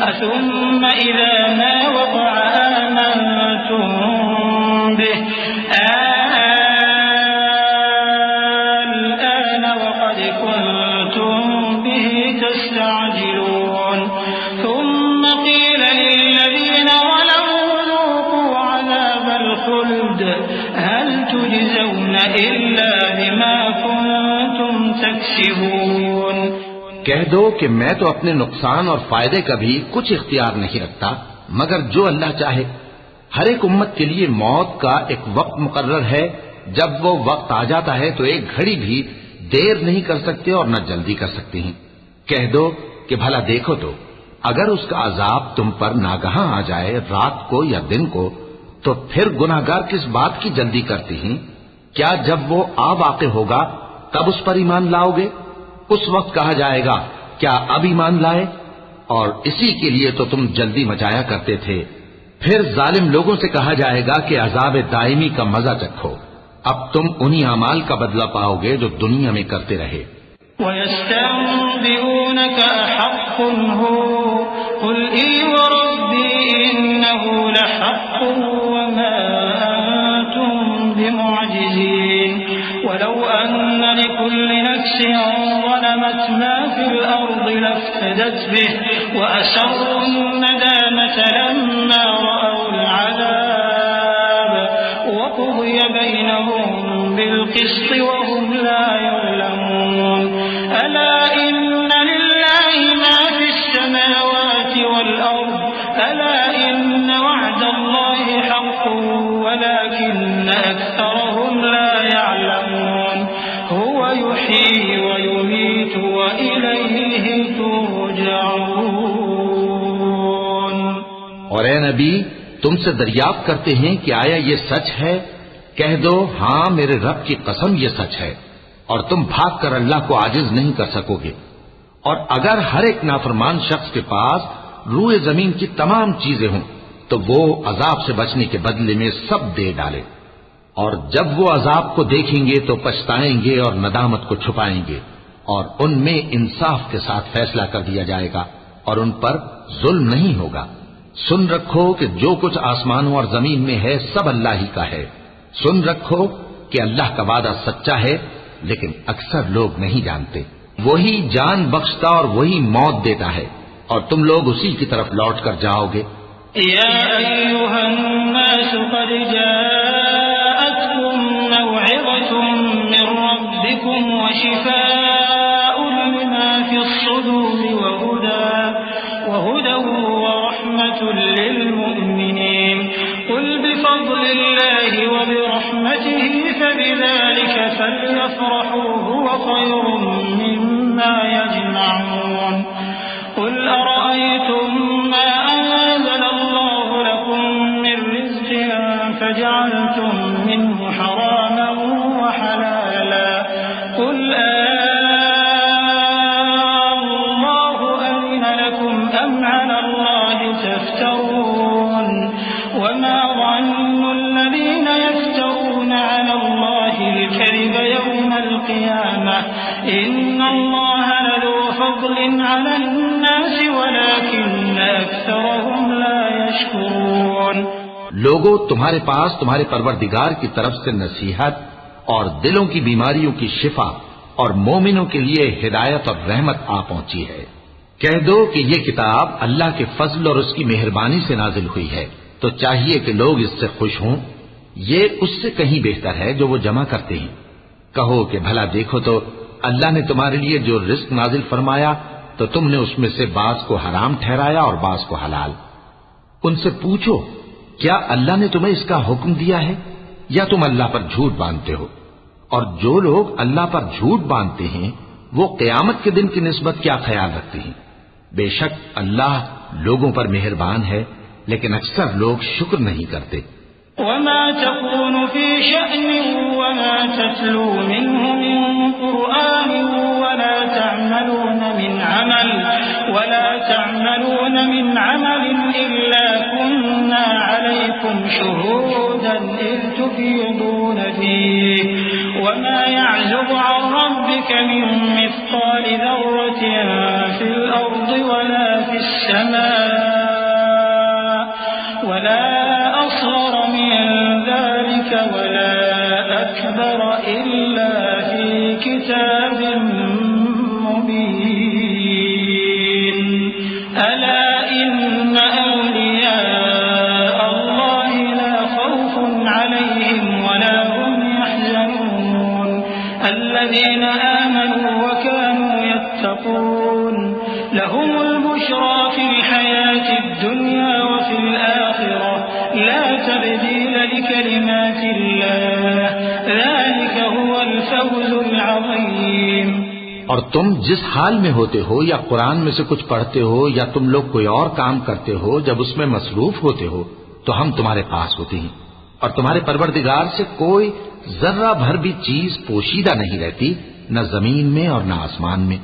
أثم إذا ما وقع آمنتم به الآن وقد كنتم به تستعجلون ثم قيل للذين ظلموا ذوقوا عذاب الخلد هل تجزون إلا بما كنتم تكسبون। कह दो कि मैं तो अपने नुकसान और फायदे का भी कुछ इख्तियार नहीं रखता मगर जो अल्लाह चाहे। हर एक उम्मत के लिए मौत का एक वक्त मुकर्रर है। जब वो वक्त आ जाता है तो एक घड़ी भी देर नहीं कर सकते और न जल्दी कर सकते हैं। कह दो कि भला देखो तो अगर उसका अजाब तुम पर नागहां आ जाए रात को या दिन को तो फिर गुनाहगार किस बात की जल्दी करते हैं? क्या जब वो आ वाक़े होगा तब उस पर ईमान लाओगे? उस वक्त कहा जाएगा क्या अब ईमान लाए? और इसी के लिए तो तुम जल्दी मचाया करते थे। फिर जालिम लोगों से कहा जाएगा कि अजाब दायमी का मजा चखो, अब तुम उन्हीं अमाल का बदला पाओगे जो दुनिया में करते रहे। वयस्तंबिऊनक अहक्कुन हु कुल ई वरब्बी इन्नहु लहक्कुन वमा अंतुम बिमुअजिजीन वलौ अन्न लिकुल्लि नफ्सिन ज़लमत मा फिल अर्दि लफ्तदत बिहि वअसर्रु الندامة लम्मा रअउल अज़ाब वक़ुदिय बैनहुम बिलक़िस्ति वहुम ला युज़लमून। अला इन्न लिल्लाहि मा फिस्समावाति वल-अर्ज़ अला इन्न वअदल्लाहि हक़्क़ुन वलाकिन्न अक्सरहुम ला यअलमून। हुव युह्यी व युमीतु व इलैहि तुरजऊन। और ए नबी, तुमसे दरियाफ्त करते हैं कि आया ये सच है? कह दो हां, मेरे रब की कसम ये सच है, और तुम भाग कर अल्लाह को आजिज नहीं कर सकोगे। और अगर हर एक नाफरमान शख्स के पास रूए जमीन की तमाम चीजें हों तो वो अजाब से बचने के बदले में सब दे डाले, और जब वो अजाब को देखेंगे तो पछताएंगे और नदामत को छुपाएंगे, और उनमें इंसाफ के साथ फैसला कर दिया जाएगा और उन पर जुल्म नहीं होगा। सुन रखो कि जो कुछ आसमानों और जमीन में है सब अल्लाह ही का है। सुन रखो कि अल्लाह का वादा सच्चा है, लेकिन अक्सर लोग नहीं जानते। वही जान बख्शता और वही मौत देता है, और तुम लोग उसी की तरफ लौट कर जाओगे। या अय्युहन्नास क़द जाअतकुम मौइज़तुम मिर रब्बिकुम व शिफ़ाउन लिमा फ़िस्सुदूरि व हुदन व रहमतुन लिलमुमिनीन। क़ुल बिफ़ज़लिल्लाहि व बिरहमतिहि फबिज़ालिका फ़ल्यफ़रहू हुव ख़ैरुम मिम्मा यजमऊन। क़ुल अरअयतुम मा अनज़लल्लाहु लकुम मिन रिज़्क़िन फ़जअलतुम मिन्हु हरामन व تفترون وما ظن الذين يفترون على الله الكذب يوم القيامة إن الله لذو فضل على الناس ولكن أكثرهم لا يشكرون। लोगों, तुम्हारे पास तुम्हारे परवरदिगार की तरफ से नसीहत और दिलों की बीमारियों की शिफा और मोमिनों के लिए हिदायत और रहमत आ पहुंची है। कह दो कि ये किताब अल्लाह के फजल और उसकी मेहरबानी से नाजिल हुई है, तो चाहिए कि लोग इससे खुश हों। ये उससे कहीं बेहतर है जो वो जमा करते हैं। कहो कि भला देखो तो अल्लाह ने तुम्हारे लिए जो रिस्क नाजिल फरमाया तो तुमने उसमें से बाज को हराम ठहराया और बाज को हलाल। उनसे पूछो, क्या अल्लाह ने तुम्हें इसका हुक्म दिया है या तुम अल्लाह पर झूठ बांधते हो? और जो लोग अल्लाह पर झूठ बांधते हैं वो क़यामत के दिन की निस्बत क्या ख्याल रखते हैं? बेशक अल्लाह लोगों पर मेहरबान है, लेकिन अक्सर लोग शुक्र नहीं करते। वमा तकूनु फी शअन वमा ततलू मिन्हु मिन कुरआन वला तअमलून मिन अमल इल्ला कुन्ना अलैकुम शुहूदन इज़ तुफीदून फीहि वमा यअज़ुबु अन रब्बिका मिन मिस्क़ालि ज़र्रतिन फिल अर्दि वला फिस समाअ वला असग़र मिन ज़ालिक वला अकबर इल्ला फी किताबिन मुबीन। अला इन्न औलिया अल्लाहि ला खौफुन अलैहिम वला हुम यहज़नून अल्लज़ीना आमनू व कानू यत्तक़ून लहुमुल बुश्रा फिल हयातिद दुन्या व फिल आखिरह ला तब्दील लिकलिमातिल्लाह ज़ालिका हुवल फौज़ुल अज़ीम। और तुम जिस हाल में होते हो या कुरान में से कुछ पढ़ते हो या तुम लोग कोई और काम करते हो, जब उसमें मसरूफ होते हो तो हम तुम्हारे पास होते हैं और तुम्हारे परवरदिगार से कोई जर्रा भर भी चीज पोशीदा नहीं रहती, न जमीन में और न आसमान में,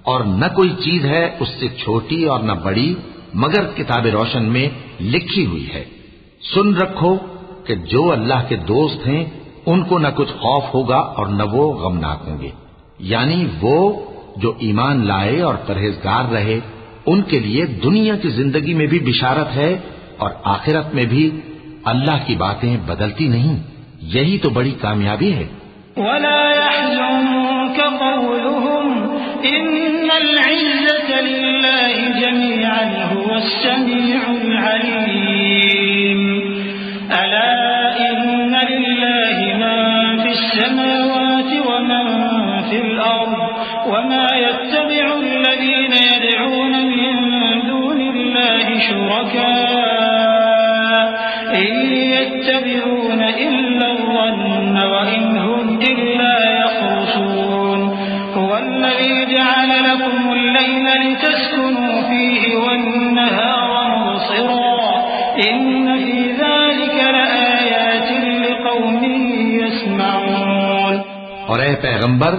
और न कोई चीज है उससे छोटी और न बड़ी मगर किताब रोशन में लिखी हुई है। सुन रखो कि जो अल्लाह के दोस्त हैं उनको न कुछ खौफ होगा और न वो गमनाक होंगे, यानी वो जो ईमान लाए और परहेजगार रहे उनके लिए दुनिया की जिंदगी में भी बिशारत है और आखिरत में भी अल्लाह की बातें बदलती नहीं। यही तो बड़ी कामयाबी है। वला यहज़ुनका क़ौलुहुम इन्नल इज़्ज़ता लिल्लाहि जमीअन हुवस समीउल अलीम। अला इन्ना लिल्लाहि मा फिस समावाति व मा फिल अर्द वमा यत्तबि'ु अल्लज़ीना यद'ून मिन दूनिल्लाहि शुरका इन यत्तबि'ून इल्ला ज़न्न व इन हुम इल्ला यख़रुसून। हुवल्लज़ी जअल लकुमुल लैला लितस्कुनू फीहि वन्नहार मुबसिरा इन्न फी ज़ालिका लआयातिन लिक़ौमिन यस्मऊन। और ऐ पैगंबर,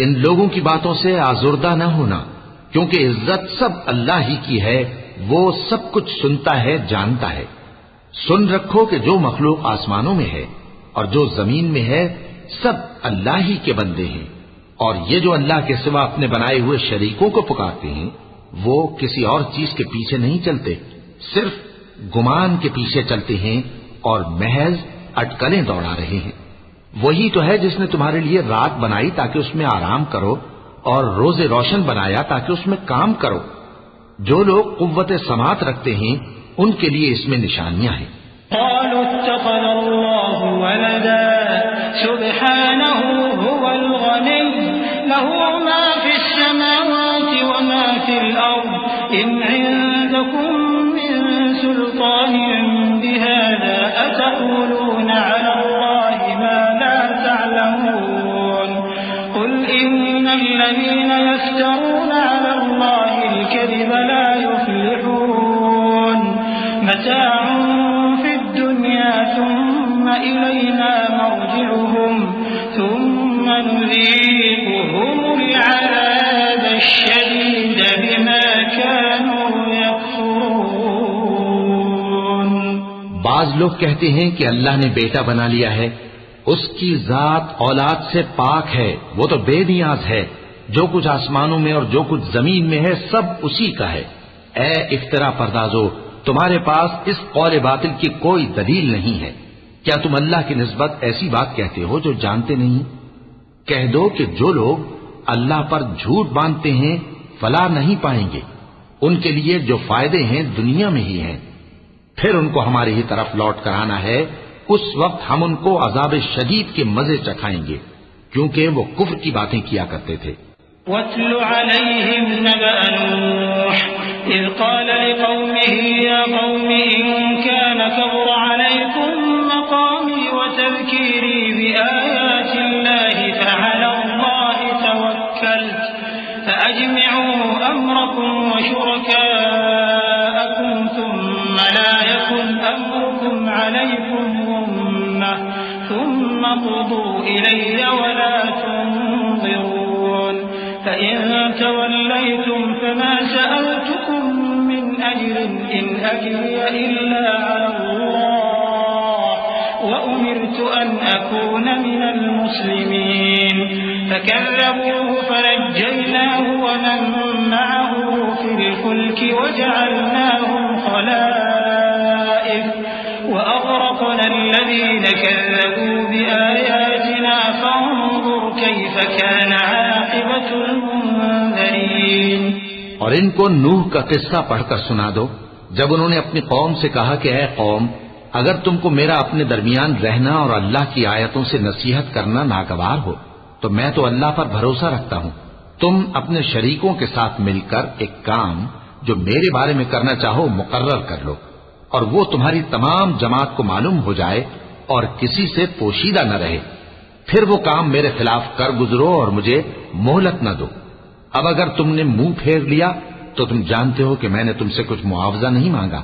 इन लोगों की बातों से आजुर्दा न होना, क्योंकि इज्जत सब अल्लाह ही की है, वो सब कुछ सुनता है, जानता है। सुन रखो कि जो मखलूक आसमानों में है और जो जमीन में है सब अल्लाह ही के बंदे हैं, और ये जो अल्लाह के सिवा अपने बनाए हुए शरीकों को पुकारते हैं वो किसी और चीज के पीछे नहीं चलते, सिर्फ गुमान के पीछे चलते हैं और महज अटकलें दौड़ा रहे हैं। वही तो है जिसने तुम्हारे लिए रात बनाई ताकि उसमें आराम करो और रोजे रोशन बनाया ताकि उसमें काम करो। जो लोग कुव्वत समात रखते हैं उनके लिए इसमें निशानियां हैं। الذين يفترون على الله الكذب لا يفلحون متاع في الدنيا ثم إلينا مرجعهم ثم نذيقهم العذاب الشديد بما كانوا يكفرون. बाज लोग कहते हैं कि अल्लाह ने बेटा बना लिया है, उसकी जात औलाद से पाक है, वो तो बेनियाज है। जो कुछ आसमानों में और जो कुछ जमीन में है सब उसी का है। ए इफ्तरा परदाजो, तुम्हारे पास इस कौल बातिल की कोई दलील नहीं है। क्या तुम अल्लाह की निस्बत ऐसी बात कहते हो जो जानते नहीं? कह दो कि जो लोग अल्लाह पर झूठ बांधते हैं फलाह नहीं पाएंगे, उनके लिए जो फायदे हैं दुनिया में ही हैं। फिर उनको हमारी ही तरफ लौट कर आना है, उस वक्त हम उनको अजाब शदीद के मजे चखाएंगे, क्योंकि वो कुफ्र की बातें किया करते थे। वत्लु अलैहिम नबअ नूह इज़ क़ाल लिक़ौमिही या क़ौमि इन कान कबुरा अलैकुम मक़ामी व तज़कीरी बिआयातिल्लाहि फ़अलल्लाहि तवक्कलtu फ़अजमिऊ अम्रकुम व शुरकाअकुम थुम्मा ला यकुन अम्रुकुम अलैकुम गुम्मह थुम्मा क़ुदू इलैया व ला तुनज़िरून फ़इन तवल्लैतुम फ़मा सअलतुकुम मिन अज्रिन इन अज्रिय इल्ला अलल्लाह व उमिरतु अन अकून मिनल मुस्लिमीन फकज़्ज़बूहु फनज्जयनाहु व मन मअहु फिल फुल्कि वजअलनाहुम खलाइफ व अग़रक़ना الذين كذبوا بآياتنا فانظر كيف كان عاقبة المنذرين। और इनको नूह का किस्सा पढ़कर सुना दो, जब उन्होंने अपनी कौम से कहा कि ऐ कौम, अगर तुमको मेरा अपने दरमियान रहना और अल्लाह की आयतों से नसीहत करना नागवार हो तो मैं तो अल्लाह पर भरोसा रखता हूँ। तुम अपने शरीकों के साथ मिलकर एक काम जो मेरे बारे में करना चाहो मुकर्रर कर लो, और वो तुम्हारी तमाम जमात को मालूम हो जाए और किसी से पोशीदा न रहे। फिर वो काम मेरे खिलाफ कर गुजरो और मुझे मोहलत न दो। अब अगर तुमने मुंह फेर लिया तो तुम जानते हो कि मैंने तुमसे कुछ मुआवजा नहीं मांगा।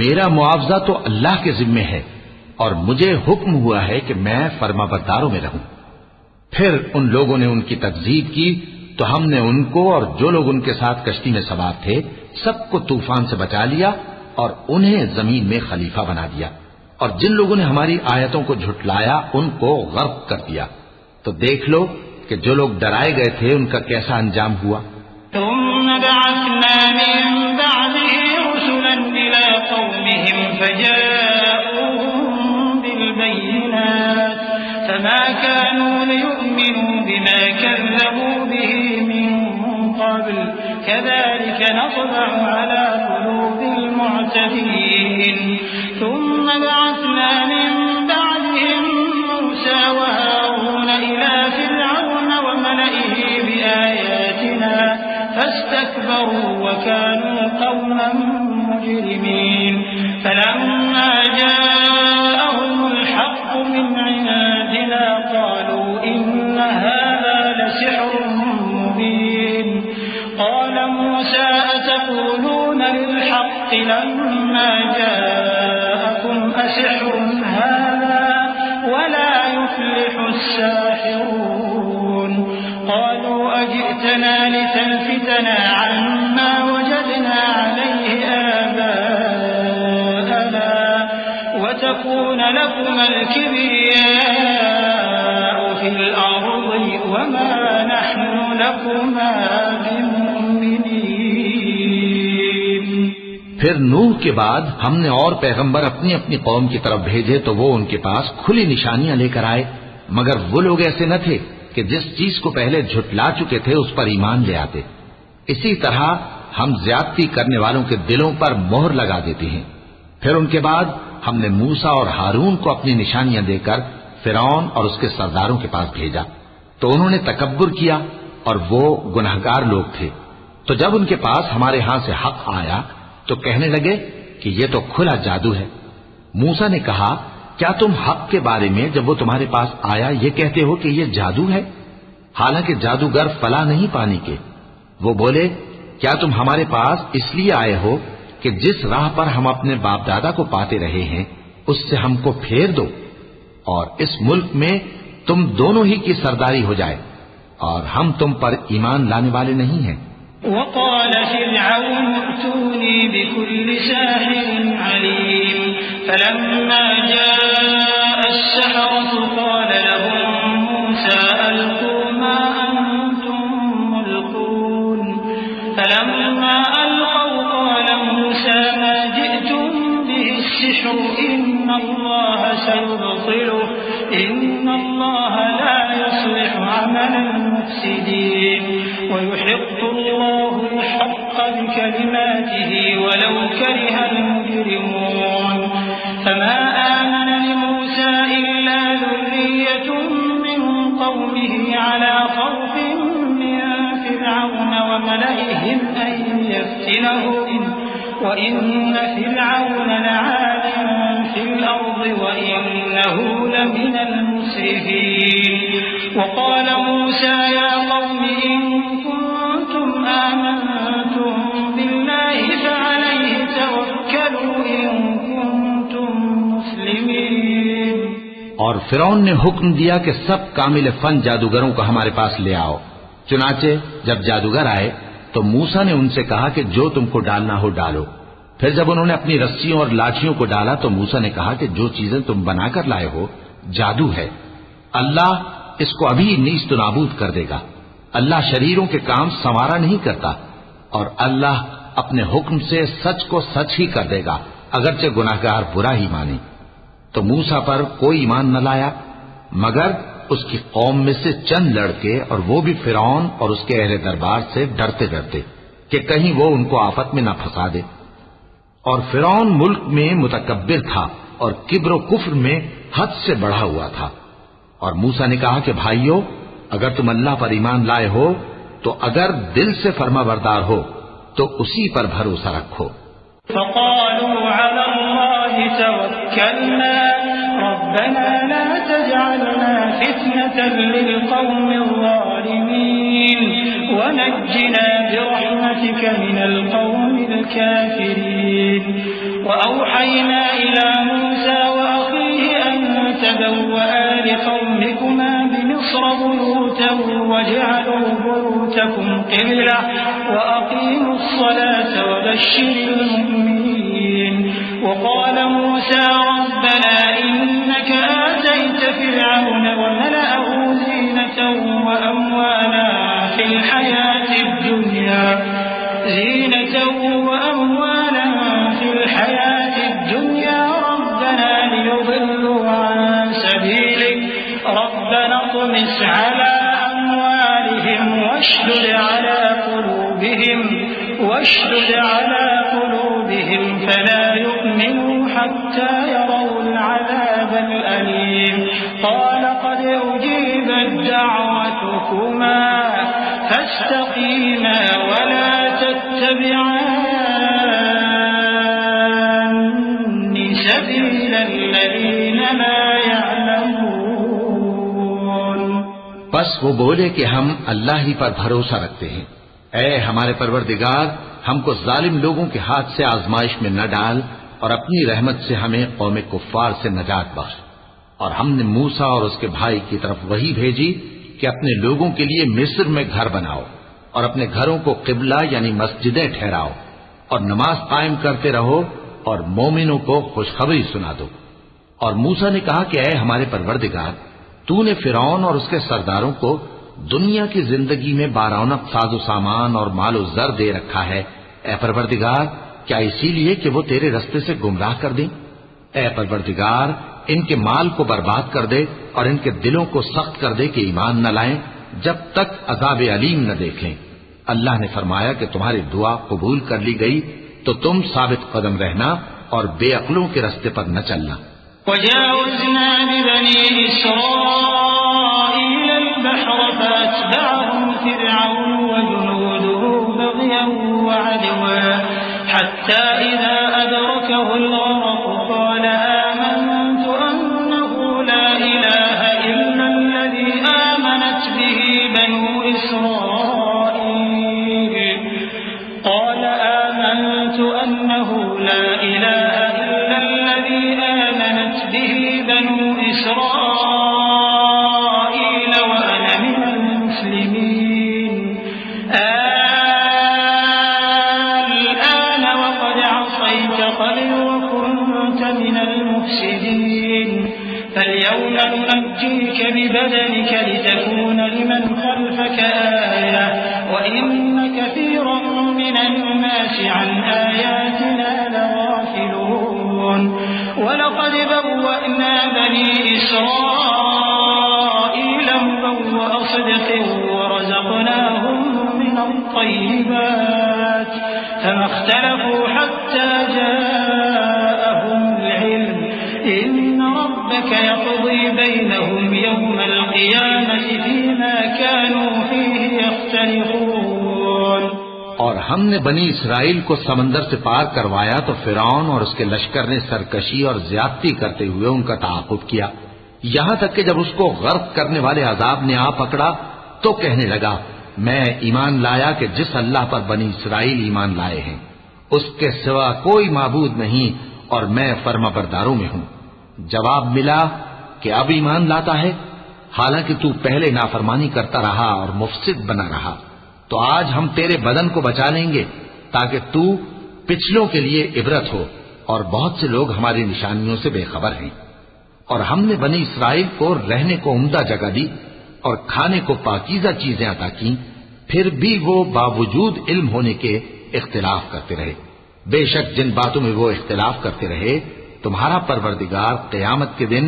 मेरा मुआवजा तो अल्लाह के जिम्मे है और मुझे हुक्म हुआ है कि मैं फरमाबरदारों में रहूं। फिर उन लोगों ने उनकी तकजीब की तो हमने उनको और जो लोग उनके साथ कश्ती में सवार थे सबको तूफान से बचा लिया और उन्हें जमीन में खलीफा बना दिया, और जिन लोगों ने हमारी आयतों को झुटलाया उनको गर्क कर दिया। तो देख लो कि जो लोग डराए गए थे उनका कैसा अंजाम हुआ। ثم بعثنا من بعده رسلا إلى قومهم فجاءوهم بالبينات فما كانوا ليؤمنوا بما كذبوا به من قبل كذلك نطبع على قلوب المعتدين ثم بعثنا من بعدهم موسى وهارون إلى فرعون وملئه بآياتنا فاستكبروا وكانوا قوما مجرمين فلما جاءهم الحق من عندنا قالوا إن هذا لسحر مبين قال موسى أتقولون للحق لما جاءكم أسحر هذا ولا يفلح الساحرون قالوا أجئتنا لتلفتنا عما وجدنا عليه آباءنا وتكون لكما الكبرياء في الأرض وما نحن لكما بمؤمنين। फिर नूह के बाद हमने और पैगंबर अपनी अपनी कौम की तरफ भेजे तो वो उनके पास खुली निशानियां लेकर आए, मगर वो लोग ऐसे न थे कि जिस चीज को पहले झुटला चुके थे उस पर ईमान ले आते। इसी तरह हम ज्यादती करने वालों के दिलों पर मोहर लगा देते हैं। फिर उनके बाद हमने मूसा और हारून को अपनी निशानियां देकर फिरौन और उसके सरदारों के पास भेजा, तो उन्होंने तकब्बुर किया और वो गुनहगार लोग थे। तो जब उनके पास हमारे यहां से हक आया तो कहने लगे कि ये तो खुला जादू है। मूसा ने कहा, क्या तुम हक के बारे में जब वो तुम्हारे पास आया ये कहते हो कि ये जादू है, हालांकि जादूगर फला नहीं पाने के। वो बोले, क्या तुम हमारे पास इसलिए आए हो कि जिस राह पर हम अपने बाप दादा को पाते रहे हैं उससे हमको फेर दो और इस मुल्क में तुम दोनों ही की सरदारी हो जाए, और हम तुम पर ईमान लाने वाले नहीं हैं। وقال فرعون ائتوني بكل ساحر عليم फलम्मा जाअ अस्सहरतु क़ाल लहुम मूसा अल्क़ू मा अंतुम मुल्क़ून फलम्मा अलक़ौ क़ाल मूसा मा जि'तुम बिहि अस्सिह्रु इन्नल्लाह सयुबतिलुहु इन्नल्लाह ला युस्लिहु अमलल मुफ़्सिदीन वयुहिqqु अल्लाहु अल-हक़्क़ बिकलिमातिही वलौ करिहल मुजरिमून फमा आमन लिमूसा इल्ला ज़ुर्रिय्यतुम मिन क़ौमिही अला ख़ौफ़िन मिन फ़िरऔन वमलइहिम अन यफ़्तिनहुम वइन्न फ़िरऔन लआलिम फ़िल अर्ज़ वइन्नहु लमिनल मुस्रिफ़ीन वक़ाल मूसा या क़ौमि इन कुन्तुम आमनतुम बिल्लाहि फ़अलैहि तवक्कलू इन कुन्तुम मुस्लिमीन। और फिरौन ने हुक्म दिया कि सब कामिल फन जादूगरों को हमारे पास ले आओ। चुनाचे जब जादूगर आए तो मूसा ने उनसे कहा कि जो तुमको डालना हो डालो। फिर जब उन्होंने अपनी रस्सियों और लाठियों को डाला तो मूसा ने कहा कि जो चीजें तुम बनाकर लाए हो जादू है, अल्लाह इसको अभी नीस्त नाबूद कर देगा। अल्लाह शरीरों के काम संवारा नहीं करता और अल्लाह अपने हुक्म से सच को सच ही कर देगा, अगरचे गुनाहगार बुरा ही माने। तो मूसा पर कोई ईमान न लाया मगर उसकी कौम में से चंद लड़के, और वो भी फिरौन और उसके अहले दरबार से डरते डरते कि कहीं वो उनको आफत में न फंसा दे। और फिरौन मुल्क में मुतकब्बिर था और किब्र कुफ्र में हद से बढ़ा हुआ था। और मूसा ने कहा कि भाइयों, अगर तुम अल्लाह पर ईमान लाए हो तो अगर दिल से फर्माबरदार हो तो उसी पर भरोसा रखो। फ़क़ालू अलल्लाहि तवक्कलना रब्बना ला तजअलना फितनतन लिलक़ौमिज़ ज़ालिमीन वनज्जिना बिरहमतिक मिनल क़ौमिल काफ़िरीन वअवहयना इला मूसा वअख़ीहि अन तबव्वआ लिक़ौमिकुमा बिमिस्र बुयूतन वजअलू बुयूतकुम क़िबला वअक़ीमुस्सलाता वबश्शिरिल मुमिनीन वक़ाल मूसा रब्बना इन्नक आतैत फ़िरऔन वमलअहु ज़ीनतन वअमवाला फ़िल हयातिद दुनिया रब्बना लियुضिल्लू अन सबीलिक रब्बना तुमिस अला अमवालिहिम वश्दुद अला क़ुलूबिहिम फला यु'मिनू हत्ता यरौल अज़ाबल अलीम क़ाल क़द उजीबत दअवतुकुमा फस्तक़ीमा वला तत्तबि'न्नि सबीलल लज़ीना ला यअलमून। बस वो बोले कि हम अल्लाह ही पर भरोसा रखते हैं। ऐ हमारे परवरदिगार, हमको जालिम लोगों के हाथ से आजमाइश में न डाल और अपनी रहमत से हमें कौम कुफ्फार से नजात बख्श। और हमने मूसा और उसके भाई की तरफ वही भेजी कि अपने लोगों के लिए मिस्र में घर बनाओ और अपने घरों को किबला यानी मस्जिदें ठहराओ और नमाज कायम करते रहो और मोमिनों को खुशखबरी सुना दो। और मूसा ने कहा कि ऐ हमारे परवरदिगार, तूने फिरौन और उसके सरदारों को दुनिया की जिंदगी में बारौनक साजो सामान और मालो जर दे रखा है। ऐ परवरदिगार, क्या इसीलिए कि वो तेरे रस्ते से गुमराह कर दें? ऐ परवरदिगार, इनके माल को बर्बाद कर दे और इनके दिलों को सख्त कर दे कि ईमान न लाएं जब तक अज़ाब अलीम न देख लें। अल्लाह ने फरमाया कि तुम्हारी दुआ कबूल कर ली गई तो तुम साबित कदम रहना और बेअक्लों के रास्ते पर न चलना। वजावज़ना बिबनी इस्राईल अल-बहर फअत्बअहुम फ़िरऔन वजुनूदुहु बग़यन वअदवन हत्ता इज़ा अदरकहु अल-ग़रक़ क़ाल आमनतु अन्नहु ला इलाहा इल्ला अल्लज़ी आमनत बिही बनु इस्राईल قال آمنت أنه لا إله إلا الذي آمنت به بنو إسرائيل وأنا من المسلمين الآن وقد عصيت قبل وكنت من المفسدين فاليوم ننجيك ببدنك لتكون لمن خلفك آية وإن كثيرا من الناس عن آياتنا لغافلون ولقد بوأنا بني إسرائيل مبوأ صدق ورزقناهم من الطيبات فما اختلفوا حتى جاءهم العلم إن ربك يقضي بينهم يوم القيامة فيما كانوا فيه يختلفون। और हमने बनी इसराइल को समंदर से पार करवाया तो फिरौन और उसके लश्कर ने सरकशी और ज्यादती करते हुए उनका ताक़ुब किया, यहां तक कि जब उसको गर्क करने वाले अजाब ने आ पकड़ा तो कहने लगा, मैं ईमान लाया कि जिस अल्लाह पर बनी इसराइल ईमान लाए हैं उसके सिवा कोई माबूद नहीं और मैं फर्माबरदारों में हूं। जवाब मिला कि अब ईमान लाता है, हालांकि तू पहले नाफरमानी करता रहा और मुफसिद बना रहा, तो आज हम तेरे बदन को बचा लेंगे ताकि तू पिछलों के लिए इबरत हो, और बहुत से लोग हमारी निशानियों से बेखबर हैं। और हमने बनी इसराइल को रहने को उम्दा जगह दी और खाने को पाकीज़ा चीजें अता की, फिर भी वो बावजूद इल्म होने के इख्तिलाफ करते रहे। बेशक जिन बातों में वो इख्तिलाफ करते रहे तुम्हारा परवरदिगार क़यामत के दिन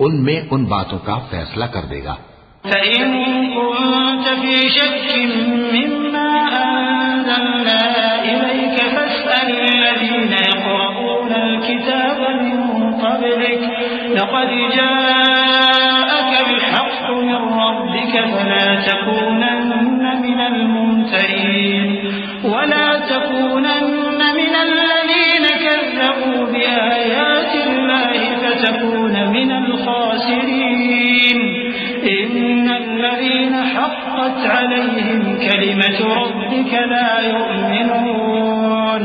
उनमें उन बातों का फैसला कर देगा। فإن كنت في شك مما أنزلنا إليك فاسأل الذين يقرؤون الكتاب من قبلك لقد جاءك الحق من ربك فلا تكونن من الممترين ولا تكونن من الذين كذبوا بآيات الله فتكون من الخاسرين إن الذين حقت عليهم كلمة ربك لا يؤمنون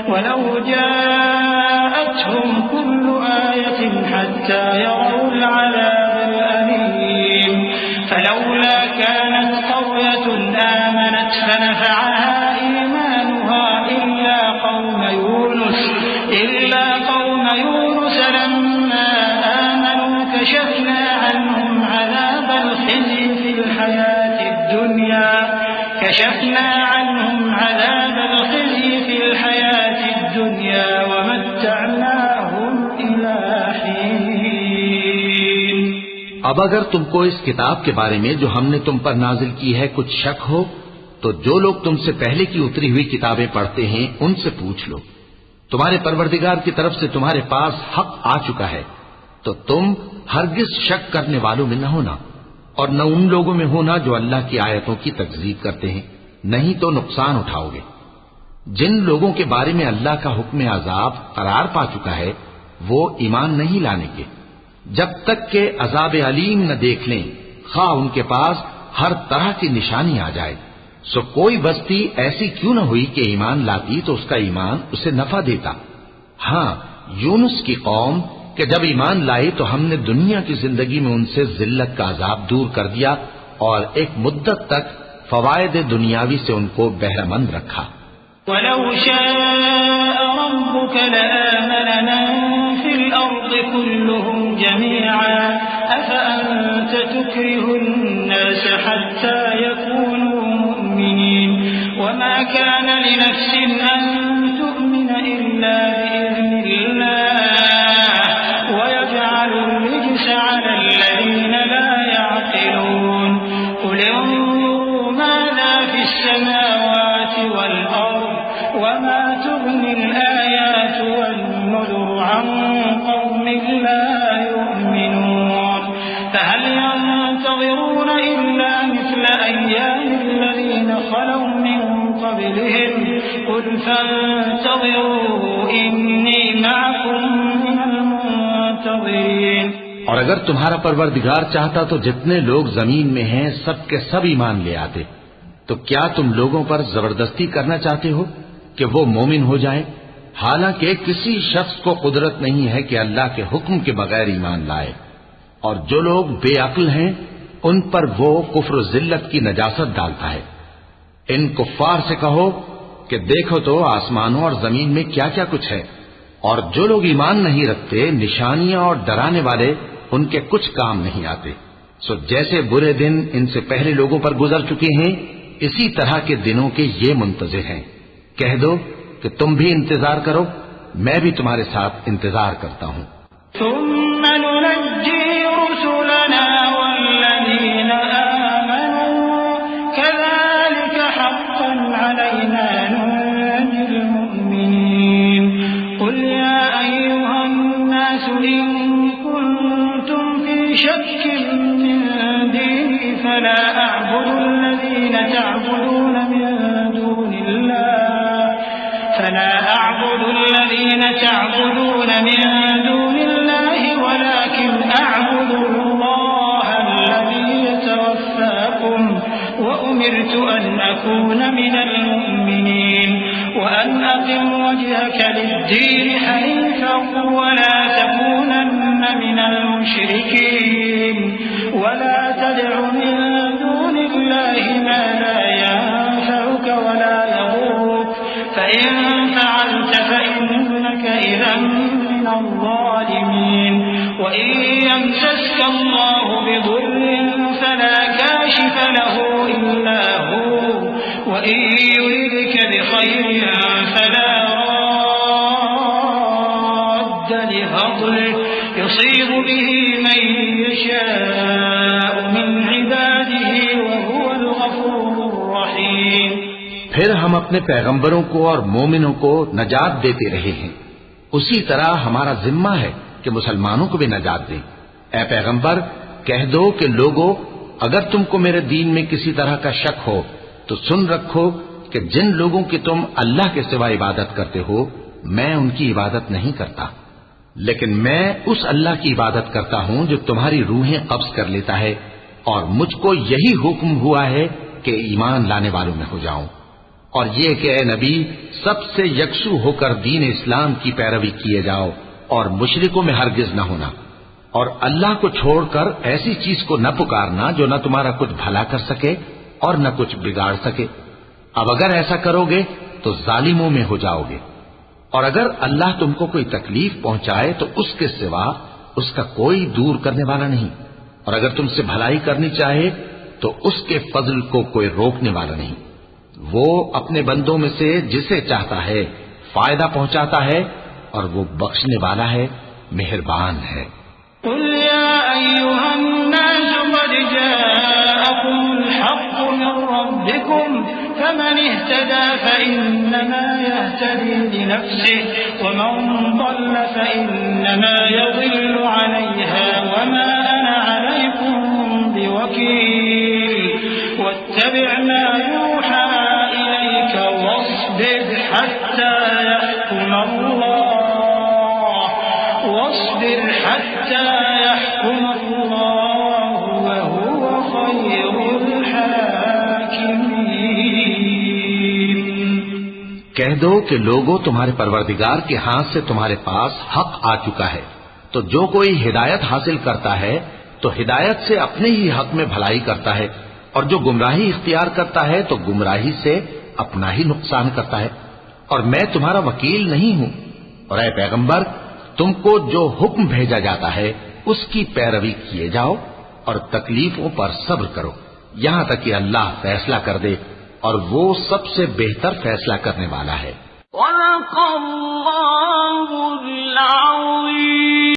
ولو جاءتهم كل آية حتى يروا العذاب الأليم فلولا كانت قرية آمنت فنفعها إيمانها إلا قوم يونس لما آمنوا كشفنا عنهم عذاب الخزي في الحياة الدنيا ومتعناهم إلى حين। अब अगर तुमको इस किताब के बारे में जो हमने तुम पर नाजिल की है कुछ शक हो तो जो लोग तुमसे पहले की उतरी हुई किताबें पढ़ते हैं उनसे पूछ लो, तुम्हारे परवरदिगार की तरफ से तुम्हारे पास हक आ चुका है तो तुम हरगिज शक करने वालों में न होना और न उन लोगों में होना जो अल्लाह की आयतों की तकज़ीब करते हैं, नहीं तो नुकसान उठाओगे। जिन लोगों के बारे में अल्लाह का हुक्म अजाब करार पा चुका है वो ईमान नहीं लाने के जब तक के अजाब अलीम न देख लें, खा उनके पास हर तरह की निशानी आ जाए। सो कोई बस्ती ऐसी क्यों न हुई कि ईमान लाती तो उसका ईमान उसे नफा देता। हां, यूनुस की कौम कि जब ईमान लाई तो हमने दुनिया की जिंदगी में उनसे जिल्लत का अजाब दूर कर दिया और एक मुद्दत तक फवायद दुनियावी से उनको बहरमंद रखा। वलौ शाअ रब्बुक लआमन मन फिल अर्द कुल्लुहुम जमीअन अफअंत तुक्रिहुन नास हत्ता यकूनू मुमिनीन वमा कान लिनफ्सिन अन तु'मिन इल्ला बिइज़निल्लाह ويجعل الرجس على الذين لا يعقلون قل انظروا ماذا في السماوات والأرض وما تغني الآيات والنذر عن قوم لا يؤمنون فهل ينتظرون إلا مثل أيام الذين خلوا من قبلهم قل فانتظروا إني معكم من المنتظرين। और अगर तुम्हारा परवरदिगार चाहता तो जितने लोग जमीन में हैं सब के सब ईमान ले आते, तो क्या तुम लोगों पर जबरदस्ती करना चाहते हो कि वो मोमिन हो जाएं? हालांकि किसी शख्स को कुदरत नहीं है कि अल्लाह के हुक्म के बगैर ईमान लाए, और जो लोग बेअक्ल हैं उन पर वो कुफ्र जिल्लत की नजासत डालता है। इन कुफ्फार से कहो कि देखो तो आसमानों और जमीन में क्या क्या कुछ है, और जो लोग ईमान नहीं रखते, निशानियां और डराने वाले उनके कुछ काम नहीं आते। सो जैसे बुरे दिन इनसे पहले लोगों पर गुजर चुके हैं, इसी तरह के दिनों के ये मुंतज़िर हैं। कह दो कि तुम भी इंतजार करो, मैं भी तुम्हारे साथ इंतजार करता हूँ। تعبدون من دون الله ولكن أعبد الله الذي يتوفاكم وأمرت أن أكون من المؤمنين وأن أقم وجهك للدين حنيفا ولا تكونن من المشركين ولا تدع من دون الله ما لا ينفعك ولا يضرك فإن فعلت فإنك إذا من الظالمين وإن يمسسك الله بضر فلا كاشف له إلا هو وإن يردك بخير فلا راد لفضله يصيب به من يشاء من عباده وهو الغفور الرحيم। फिर हम अपने पैगंबरों को और मोमिनों को नजात देते रहे हैं, उसी तरह हमारा जिम्मा है कि मुसलमानों को भी नजात दें। ऐ पैगंबर, कह दो कि लोगों, अगर तुमको मेरे दीन में किसी तरह का शक हो तो सुन रखो कि जिन लोगों की तुम अल्लाह के सिवा इबादत करते हो, मैं उनकी इबादत नहीं करता, लेकिन मैं उस अल्लाह की इबादत करता हूं जो तुम्हारी रूहें कब्ज कर लेता है, और मुझको यही हुक्म हुआ है कि ईमान लाने वालों में हो जाऊं, और ये कि ए नबी, सबसे यकसू होकर दीन इस्लाम की पैरवी किए जाओ और मुशरिकों में हरगिज न होना, और अल्लाह को छोड़कर ऐसी चीज को न पुकारना जो न तुम्हारा कुछ भला कर सके और न कुछ बिगाड़ सके। अब अगर ऐसा करोगे तो जालिमों में हो जाओगे, और अगर अल्लाह तुमको कोई तकलीफ पहुंचाए तो उसके सिवा उसका कोई दूर करने वाला नहीं, और अगर तुमसे भलाई करनी चाहे तो उसके फजल को कोई रोकने वाला नहीं। वो अपने बंदों में से जिसे चाहता है फायदा पहुंचाता है, और वो बख्शने वाला है, मेहरबान है। कुल या अय्युहन्नास क़द जाअकुमुल हक़्क़ु मिन रब्बिकुम फमन इह्तदा फइन्नमा यह्तदी लिनफ्सिहि वमन ضل फइन्नमा यज़िल्लु अलैहा वमा अना अलैकुम बिवकील वत्तबि' मा यूहा इलैक वस्बिर हत्ता यहकुम अल्लाह वहुव खैरुल हाकिमीन। कह दो कि लोगों, तुम्हारे परवरदिगार के हाथ से तुम्हारे पास हक आ चुका है, तो जो कोई हिदायत हासिल करता है तो हिदायत से अपने ही हक में भलाई करता है, और जो गुमराही इख्तियार करता है तो गुमराही से अपना ही नुकसान करता है, और मैं तुम्हारा वकील नहीं हूं। और ऐ पैगंबर, तुमको जो हुक्म भेजा जाता है उसकी पैरवी किए जाओ और तकलीफों पर सब्र करो, यहां तक कि अल्लाह फैसला कर दे, और वो सबसे बेहतर फैसला करने वाला है।